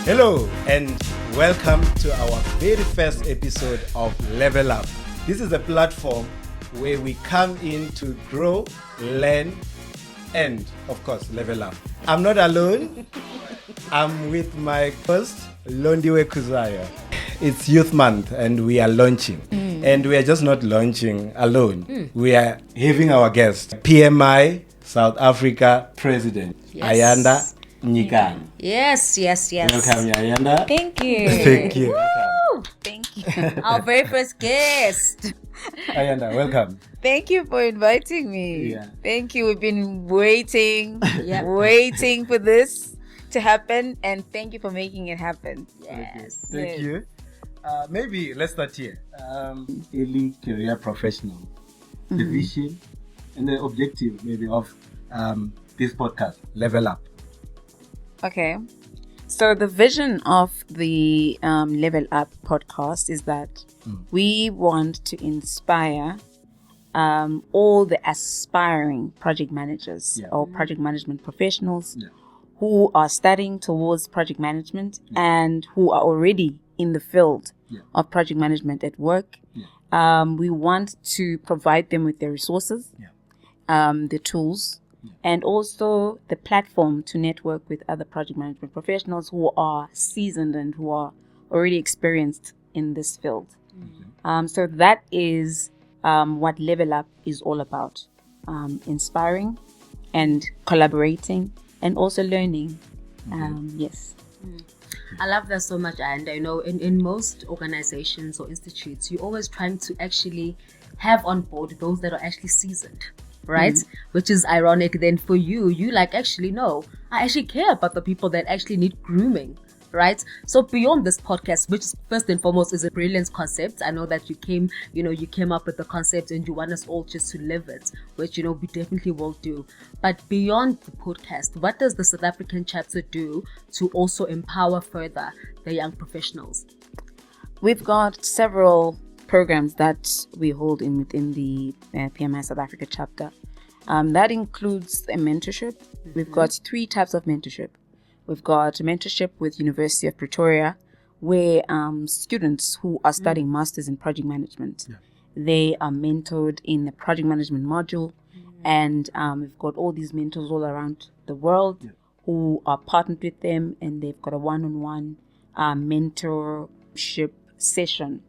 Hello and welcome to our very first episode of Level Up. This is a platform where we come in to grow, learn, and of course, level up. I'm not alone. I'm with my host, Londiwe Khuzwayo. It's Youth Month and we are launching. And we are just not launching alone. We are having our guest, PMI South Africa President, Ayanda Nyikana. Yes. Welcome, Ayanda. Thank you. Thank you. Woo! Thank you. Our very first guest. Ayanda, welcome. Thank you for inviting me. Yeah. Thank you. We've been waiting for this to happen, and thank you for making it happen. Yes. Thank you. Maybe let's start here. Early career professional, the vision and the objective maybe of this podcast, Level Up. Okay. So the vision of the Level Up podcast is that we want to inspire all the aspiring project managers or project management professionals who are studying towards project management and who are already in the field of project management at work. We want to provide them with the resources, the tools, and also the platform to network with other project management professionals who are seasoned and who are already experienced in this field. So that is what Level Up is all about. Inspiring and collaborating and also learning. Yes. I love that so much, and I know in most organizations or institutes, you're always trying to actually have on board those that are actually seasoned, right? Which is ironic then for you like, actually, no, I actually care about the people that actually need grooming, right? So beyond this podcast, which first and foremost is a brilliant concept. I know that you came up with the concept and you want us all just to live it, which, we definitely will do. But beyond the podcast, what does the South African chapter do to also empower further the young professionals? We've got several programs that we hold within the PMI South Africa Chapter. That includes a mentorship. We've got 3 types of mentorship. We've got mentorship with University of Pretoria, where students who are studying masters in project management, they are mentored in the project management module, and we've got all these mentors all around the world who are partnered with them, and they've got a one-on-one mentorship session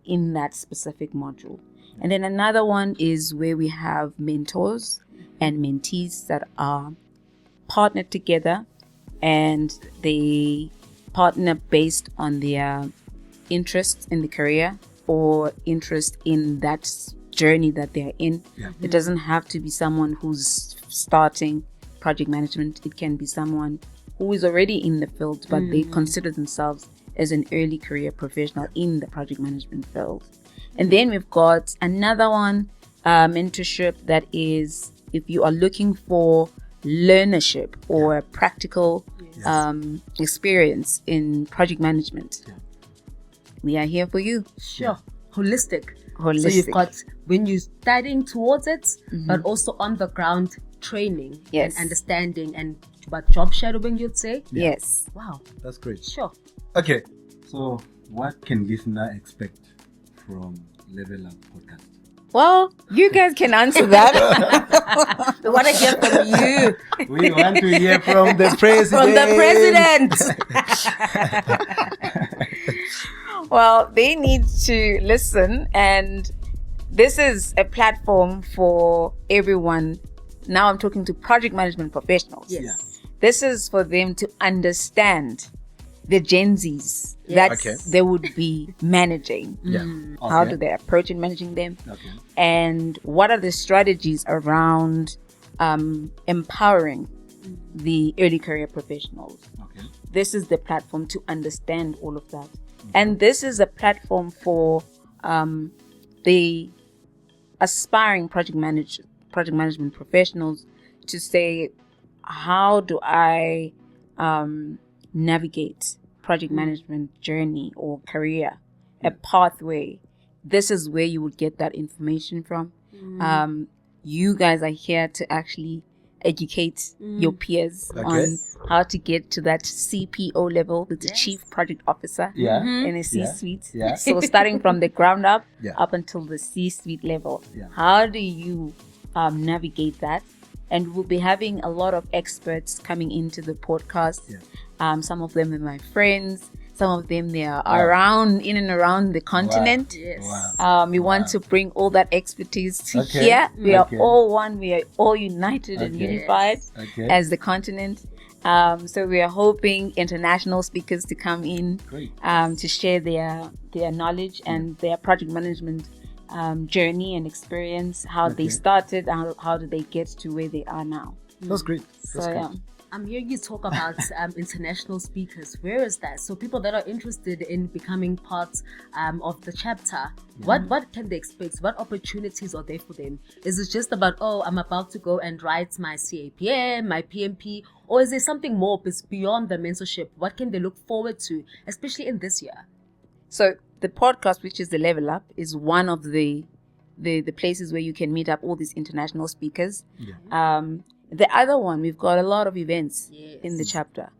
in that specific module. And then another one is where we have mentors and mentees that are partnered together, and they partner based on their interest in the career or interest in that journey that they're in. It doesn't have to be someone who's starting project management. It can be someone who is already in the field, but they consider themselves as an early career professional in the project management field. And then we've got another one, mentorship, that is if you are looking for learnership or a practical experience in project management. We are here for you. Sure. Holistic. So you've got when you're studying towards it, but also on the ground training and understanding and about job shadowing, you'd say? Yes. Wow. That's great. Sure. Okay, so what can listener expect from Level Up Podcast? Well, you guys can answer that. We want to hear from you. We want to hear from the president. From the president. Well, they need to listen, and this is a platform for everyone. Now I'm talking to project management professionals. Yes. This is for them to understand the Gen Zs that they would be managing. How do they approach in managing them? And what are the strategies around empowering the early career professionals? This is the platform to understand all of that. And this is a platform for the aspiring project management professionals to say, how do I navigate project management journey or career, a pathway? This is where you would get that information from. You guys are here to actually educate your peers on how to get to that CPO level with the Chief Project Officer in a C-suite. Yeah. So starting from the ground up Yeah. up until the C-suite level. Yeah. How do you navigate that? And we'll be having a lot of experts coming into the podcast. Yeah. Some of them are my friends. Some of them, they are around, in and around the continent. Wow. We want to bring all that expertise to here. We are all one. We are all united and unified as the continent. So we are hoping international speakers to come in to share their knowledge and their project management journey and experience, how they started, and how did they get to where they are now. That's great. That's great. I'm hearing you talk about international speakers. Where is that? So people that are interested in becoming part of the chapter, what can they expect? What opportunities are there for them? Is it just about, I'm about to go and write my CAPM, my PMP, or is there something more beyond the mentorship? What can they look forward to, especially in this year? So the podcast, which is the Level Up, is one of the places where you can meet up all these international speakers. The other one, we've got a lot of events in the chapter.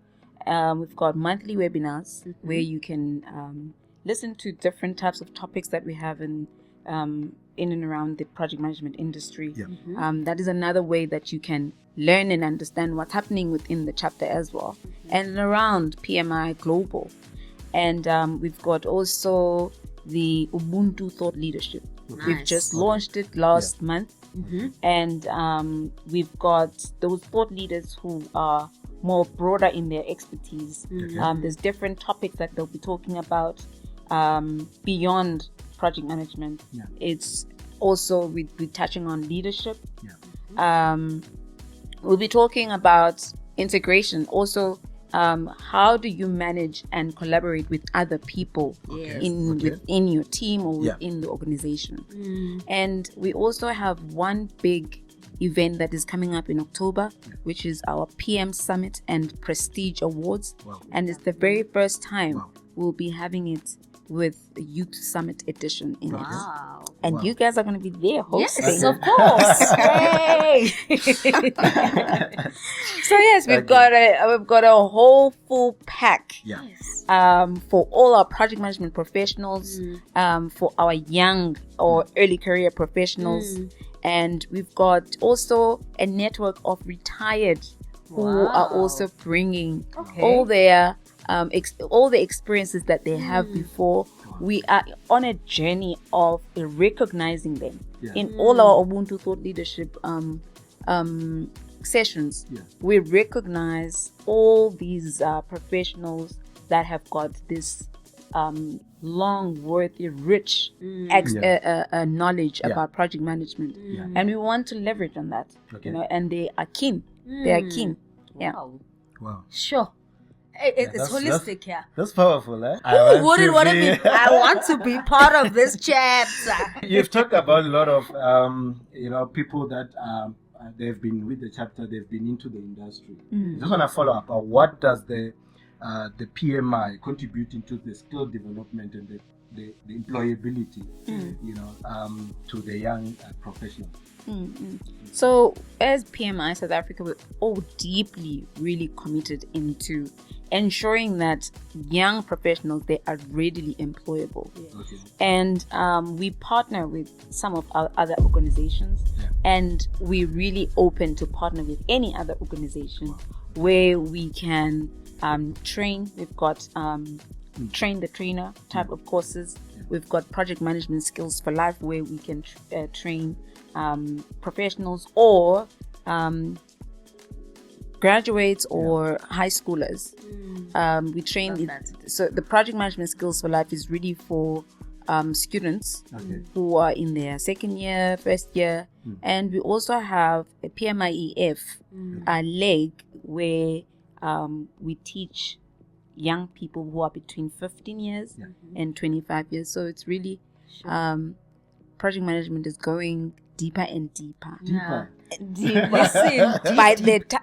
We've got monthly webinars where you can listen to different types of topics that we have in and around the project management industry. That is another way that you can learn and understand what's happening within the chapter as well, and around PMI Global. And we've got also the Ubuntu Thought Leadership. We've just launched it last month. And we've got those thought leaders who are more broader in their expertise. There's different topics that they'll be talking about beyond project management. It's also we'll be touching on leadership. We'll be talking about integration. Also, how do you manage and collaborate with other people within your team or within the organization? And we also have one big event that is coming up in October, which is our PM Summit and Prestige Awards. And it's the very first time we'll be having it with the Youth Summit edition in it. And you guys are going to be there hosting. Yes, of course. Hey! So yes, we've got a whole full pack for all our project management professionals, for our young or early career professionals, and we've got also a network of retired who are also bringing all their all the experiences that they have before. We are on a journey of recognizing them in all our Ubuntu Thought Leadership sessions. We recognize all these professionals that have got this long, worthy, rich knowledge about project management, and we want to leverage on that. You know, and they are keen. They are keen. Wow. Sure. It's holistic here. That's powerful, eh? Who wouldn't want to be? I want to be part of this chapter. You've talked about a lot of, people that they've been with the chapter, they've been into the industry. I just want to follow up. What does the PMI contribute into the skill development and the employability, to the young professionals? So as PMI South Africa, we're all deeply really committed into ensuring that young professionals, they are readily employable. And we partner with some of our other organizations, and we're really open to partner with any other organization where we can train. We've got train the trainer type of courses. We've got project management skills for life where we can train professionals or graduates or high schoolers. We train so the project management skills for life is really for students who are in their second year, first year, and we also have a PMIEF leg where we teach young people who are between 15 years and 25 years. So it's really project management is going deeper and deeper. Deeper. Listen,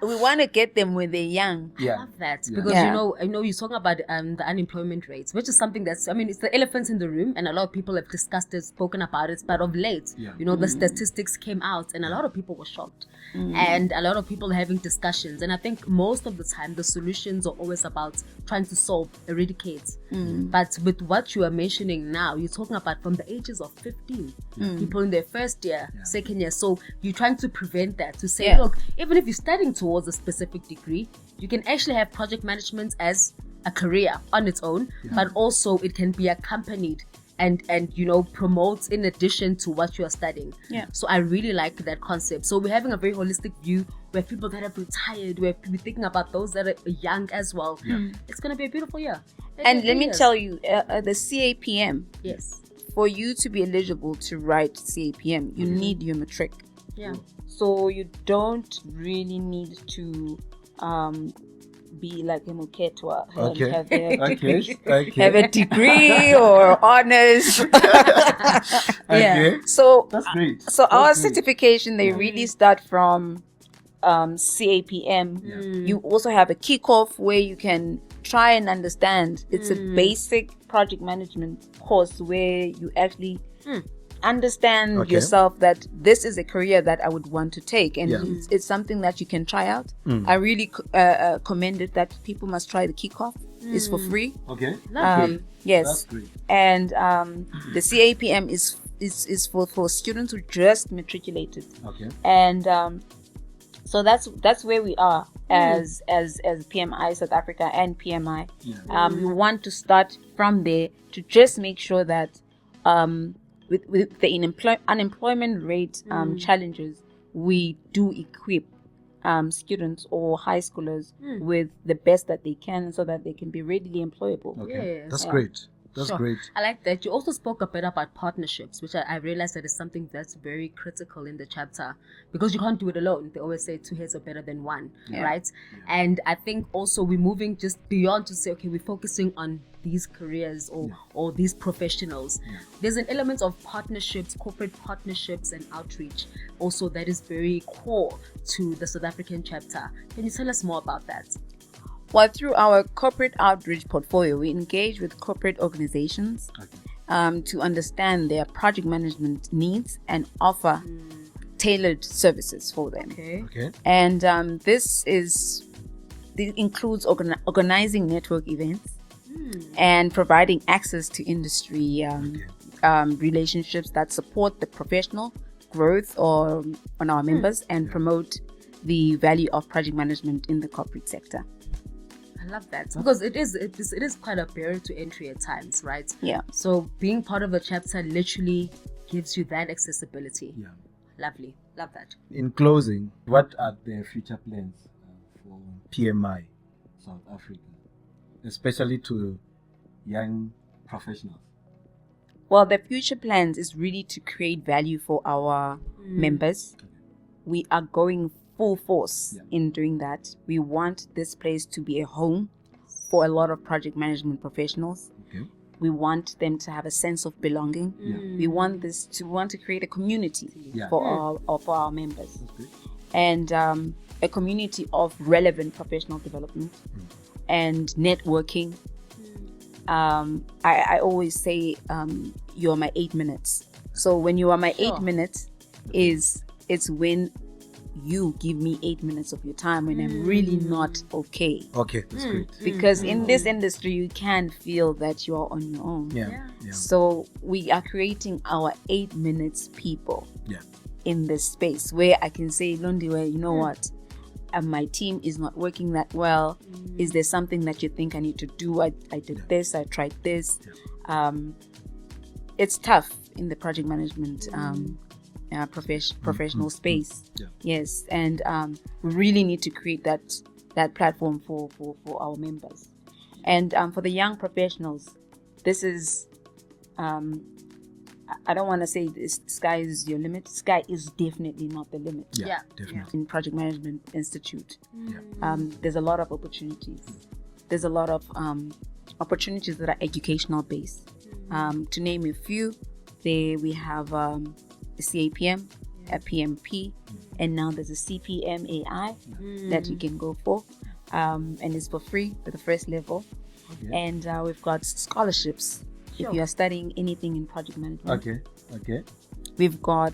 we want to get them when they're young. I love that because I know you're talking about the unemployment rates, which is something that's, I mean, it's the elephant in the room, and a lot of people have discussed it, spoken about it, but of late, the statistics came out, and a lot of people were shocked, and a lot of people are having discussions, and I think most of the time the solutions are always about trying to solve, eradicate, but with what you are mentioning now, you're talking about from the ages of 15, people in their first year, second year, so you're trying to prevent that, to say, look, even if you're studying towards a specific degree, you can actually have project management as a career on its own, but also it can be accompanied and promotes in addition to what you are studying. So I really like that concept. So we're having a very holistic view. We have people that have retired, we're thinking about those that are young as well. It's going to be a beautiful year. And let me tell you, the CAPM, for you to be eligible to write CAPM, you need your matric. So you don't really need to be like a Mukhethwa have a degree or honors. So that's great. So our certification, they really start from CAPM. You also have a kickoff where you can try and understand. It's a basic project management course where you actually understand yourself, that this is a career that I would want to take, and it's something that you can try out. I really commend it, that people must try the kickoff. It's for free. Yes. That's great. And the CAPM is for students who just matriculated. And so that's where we are as PMI South Africa and PMI. We want to start from there to just make sure that with the unemployment rate challenges, we do equip students or high schoolers with the best that they can, so that they can be readily employable. That's great. That's great. I like that. You also spoke a bit about partnerships, which I realized that is something that's very critical in the chapter, because you can't do it alone. They always say 2 heads are better than one, right? And I think also we're moving just beyond to say, okay, we're focusing on these careers or these professionals. There's an element of partnerships, corporate partnerships and outreach also that is very core to the South African chapter. Can you tell us more about that? Well, through our corporate outreach portfolio, we engage with corporate organizations to understand their project management needs and offer tailored services for them. And this includes organizing network events and providing access to industry relationships that support the professional growth on our members and promote the value of project management in the corporate sector. I love that, because it is quite a barrier to entry at times, right? So being part of a chapter literally gives you that accessibility. Lovely. Love that. In closing, what are the future plans for PMI South Africa, especially to young professionals? Well, the future plans is really to create value for our members. We are going full force in doing that. We want this place to be a home for a lot of project management professionals. We want them to have a sense of belonging. We want to create a community for our members, and a community of relevant professional development and networking. I always say, you are my 8 minutes. So when you are my 8 minutes, it's when you give me 8 minutes of your time when I'm really not okay. That's great. Because in this industry, you can feel that you are on your own. So we are creating our 8 minutes people in this space where I can say, Londiwe, you know what? My team is not working that well. Is there something that you think I need to do? I did this, I tried this. It's tough in the project management professional space. Yes, and we really need to create that platform for our members. And for the young professionals, this is I don't want to say this sky is your limit. Sky is definitely not the limit. Definitely. In Project Management Institute, there's a lot of opportunities. There's a lot of opportunities that are educational based. To name a few, we have the CAPM, a PMP, and now there's a CPM AI that you can go for, and it's for free for the first level. Okay. And we've got scholarships if you are studying anything in project management. Okay. We've got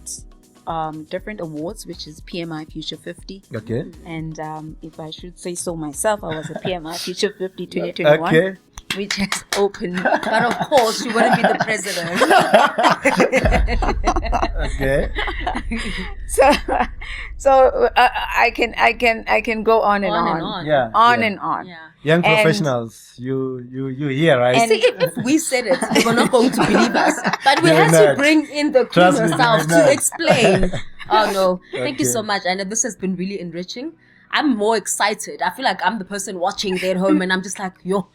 different awards, which is PMI Future 50. Okay. And if I should say so myself, I was a PMI Future 50 2021. Okay. Which has opened. But of course, you wouldn't be the president. Okay. So I can go on and on. Yeah. And on. Yeah. Young And- professionals, you hear, right? And- See, if we said it, they were not going to believe us. But we They're had to not. bring in the queen Trust me, herself they're to not. explain. Oh no. Thank you Okay. so much. And this has been really enriching. I'm more excited. I feel like I'm the person watching there at home and I'm just like, yo,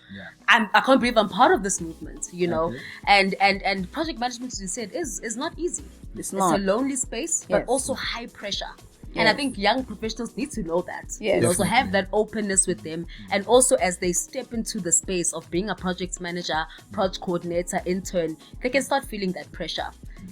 I can't believe I'm part of this movement, you know. Okay. And project management, as you said, is not easy. It's It's not. a lonely space, but Yes. also high pressure. And I Yes. think young professionals need to know that. Yes. You also have that openness with them. And also as they step into the space of being a project manager, project coordinator, intern, they can start feeling that pressure.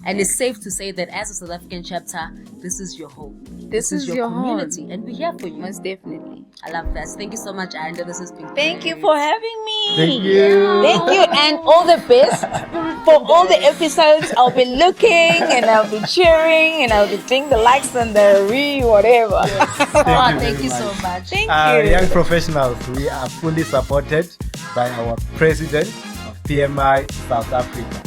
And it's safe to say that as a South African chapter, this is your home. This is your home. community. And we're here for you. Most definitely. I love that. Thank you so much, Ayanda. This has been Thank you great. for having me. Thank you. Thank you, and all the best for all the episodes. I'll be looking, and I'll be cheering, and I'll be doing the likes and the whatever. Thank you so much. Thank you. Young professionals, we are fully supported by our president of PMI South Africa.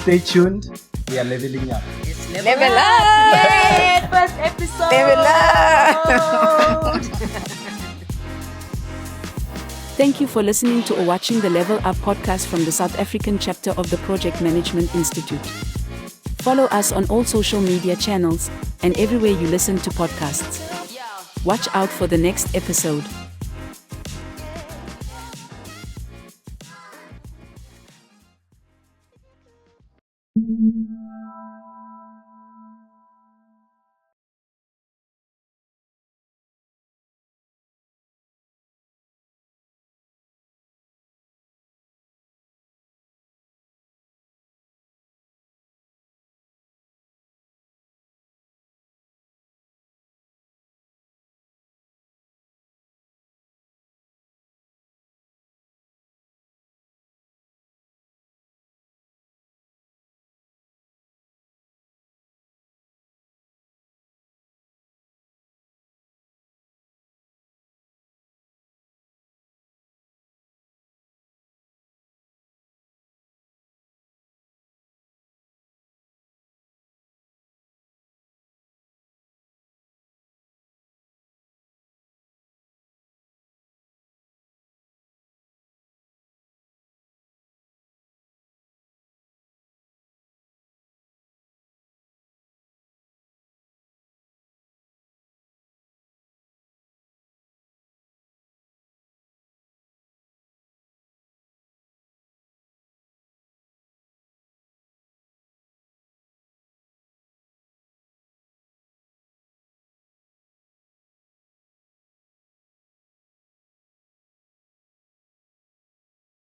Stay tuned. We are leveling up. It's Level up. Yay! First episode. Level up. Thank you for listening to or watching the Level Up podcast from the South African chapter of the Project Management Institute. Follow us on all social media channels and everywhere you listen to podcasts. Watch out for the next episode.